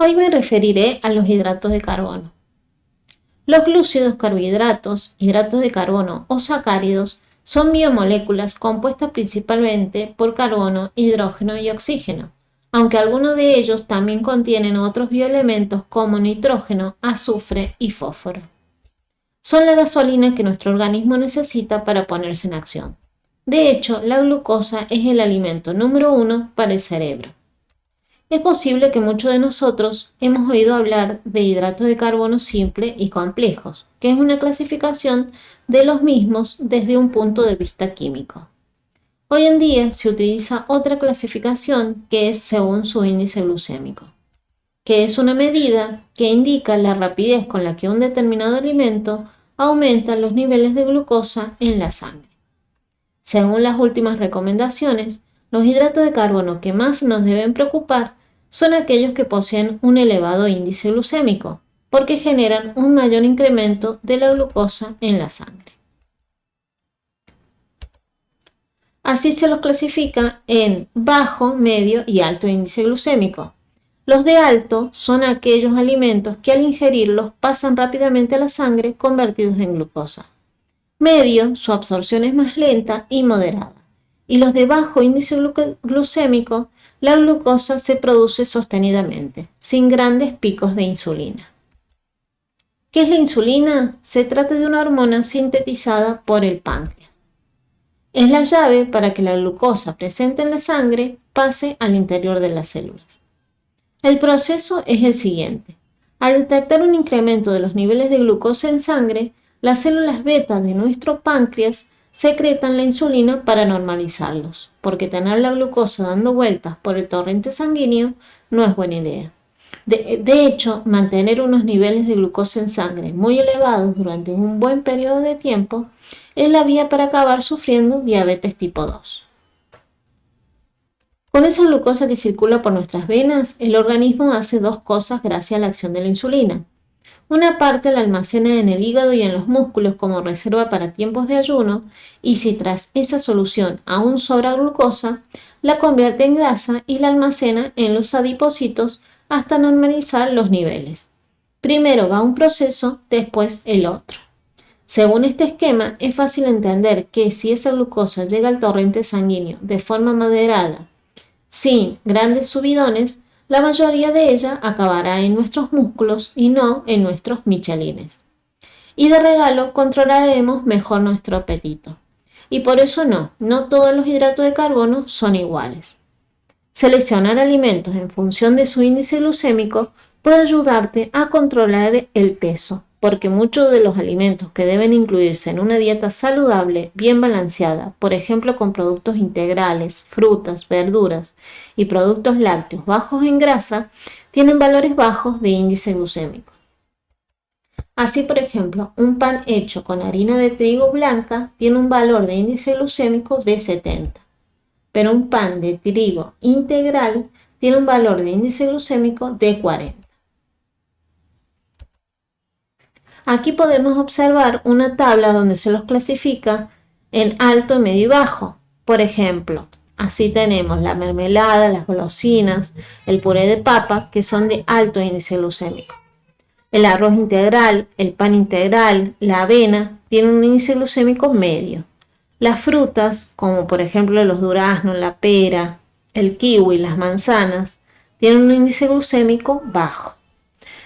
Hoy me referiré a los hidratos de carbono. Los glúcidos, carbohidratos, hidratos de carbono o sacáridos son biomoléculas compuestas principalmente por carbono, hidrógeno y oxígeno, aunque algunos de ellos también contienen otros bioelementos como nitrógeno, azufre y fósforo. Son la gasolina que nuestro organismo necesita para ponerse en acción. De hecho, la glucosa es el alimento número 1 para el cerebro. Es posible que muchos de nosotros hemos oído hablar de hidratos de carbono simples y complejos, que es una clasificación de los mismos desde un punto de vista químico. Hoy en día se utiliza otra clasificación que es según su índice glucémico, que es una medida que indica la rapidez con la que un determinado alimento aumenta los niveles de glucosa en la sangre. Según las últimas recomendaciones, los hidratos de carbono que más nos deben preocupar son aquellos que poseen un elevado índice glucémico, porque generan un mayor incremento de la glucosa en la sangre. Así se los clasifica en bajo, medio y alto índice glucémico. Los de alto son aquellos alimentos que al ingerirlos pasan rápidamente a la sangre convertidos en glucosa. Medio, su absorción es más lenta y moderada. Y los de bajo índice glucémico, la glucosa se produce sostenidamente, sin grandes picos de insulina. ¿Qué es la insulina? Se trata de una hormona sintetizada por el páncreas. Es la llave para que la glucosa presente en la sangre pase al interior de las células. El proceso es el siguiente. Al detectar un incremento de los niveles de glucosa en sangre, las células beta de nuestro páncreas secretan la insulina para normalizarlos, porque tener la glucosa dando vueltas por el torrente sanguíneo no es buena idea. De hecho, mantener unos niveles de glucosa en sangre muy elevados durante un buen periodo de tiempo es la vía para acabar sufriendo diabetes tipo 2. Con esa glucosa que circula por nuestras venas, el organismo hace dos cosas gracias a la acción de la insulina. Una parte la almacena en el hígado y en los músculos como reserva para tiempos de ayuno, y si tras esa solución aún sobra glucosa, la convierte en grasa y la almacena en los adipocitos hasta normalizar los niveles. Primero va un proceso, después el otro. Según este esquema, es fácil entender que si esa glucosa llega al torrente sanguíneo de forma moderada, sin grandes subidones, la mayoría de ella acabará en nuestros músculos y no en nuestros michelines. Y de regalo controlaremos mejor nuestro apetito. Y por eso no todos los hidratos de carbono son iguales. Seleccionar alimentos en función de su índice glucémico puede ayudarte a controlar el peso, porque muchos de los alimentos que deben incluirse en una dieta saludable, bien balanceada, por ejemplo con productos integrales, frutas, verduras y productos lácteos bajos en grasa, tienen valores bajos de índice glucémico. Así, por ejemplo, un pan hecho con harina de trigo blanca tiene un valor de índice glucémico de 70, pero un pan de trigo integral tiene un valor de índice glucémico de 40. Aquí podemos observar una tabla donde se los clasifica en alto, medio y bajo. Por ejemplo, así tenemos la mermelada, las golosinas, el puré de papa, que son de alto índice glucémico. El arroz integral, el pan integral, la avena, tienen un índice glucémico medio. Las frutas, como por ejemplo los duraznos, la pera, el kiwi, las manzanas, tienen un índice glucémico bajo.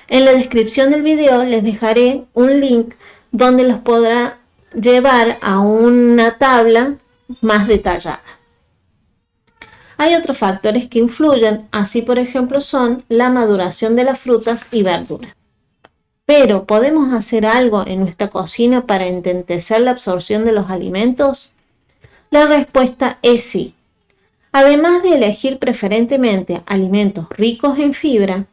En la descripción del video les dejaré un link donde los podrá llevar a una tabla más detallada. Hay otros factores que influyen, así por ejemplo son la maduración de las frutas y verduras. Pero, ¿podemos hacer algo en nuestra cocina para ententecer la absorción de los alimentos? La respuesta es sí. Además de elegir preferentemente alimentos ricos en fibra,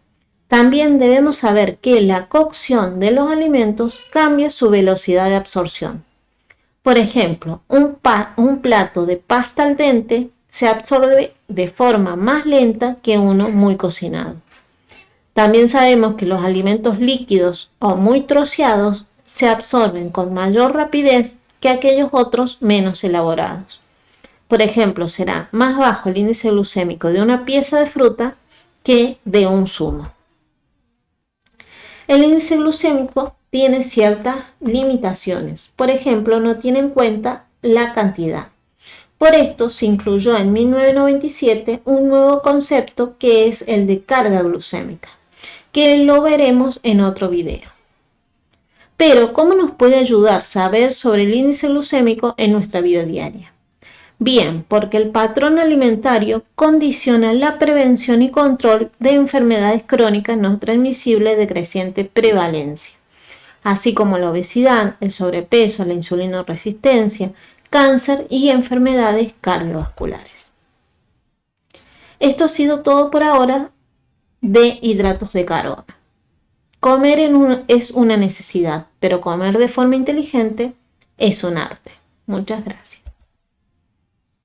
también debemos saber que la cocción de los alimentos cambia su velocidad de absorción. Por ejemplo, un plato de pasta al dente se absorbe de forma más lenta que uno muy cocinado. También sabemos que los alimentos líquidos o muy troceados se absorben con mayor rapidez que aquellos otros menos elaborados. Por ejemplo, será más bajo el índice glucémico de una pieza de fruta que de un zumo. El índice glucémico tiene ciertas limitaciones. Por ejemplo, no tiene en cuenta la cantidad. Por esto se incluyó en 1997 un nuevo concepto que es el de carga glucémica, que lo veremos en otro video. Pero, ¿cómo nos puede ayudar saber sobre el índice glucémico en nuestra vida diaria? Bien, porque el patrón alimentario condiciona la prevención y control de enfermedades crónicas no transmisibles de creciente prevalencia, así como la obesidad, el sobrepeso, la insulinoresistencia, cáncer y enfermedades cardiovasculares. Esto ha sido todo por ahora de hidratos de carbono. Comer es una necesidad, pero comer de forma inteligente es un arte. Muchas gracias.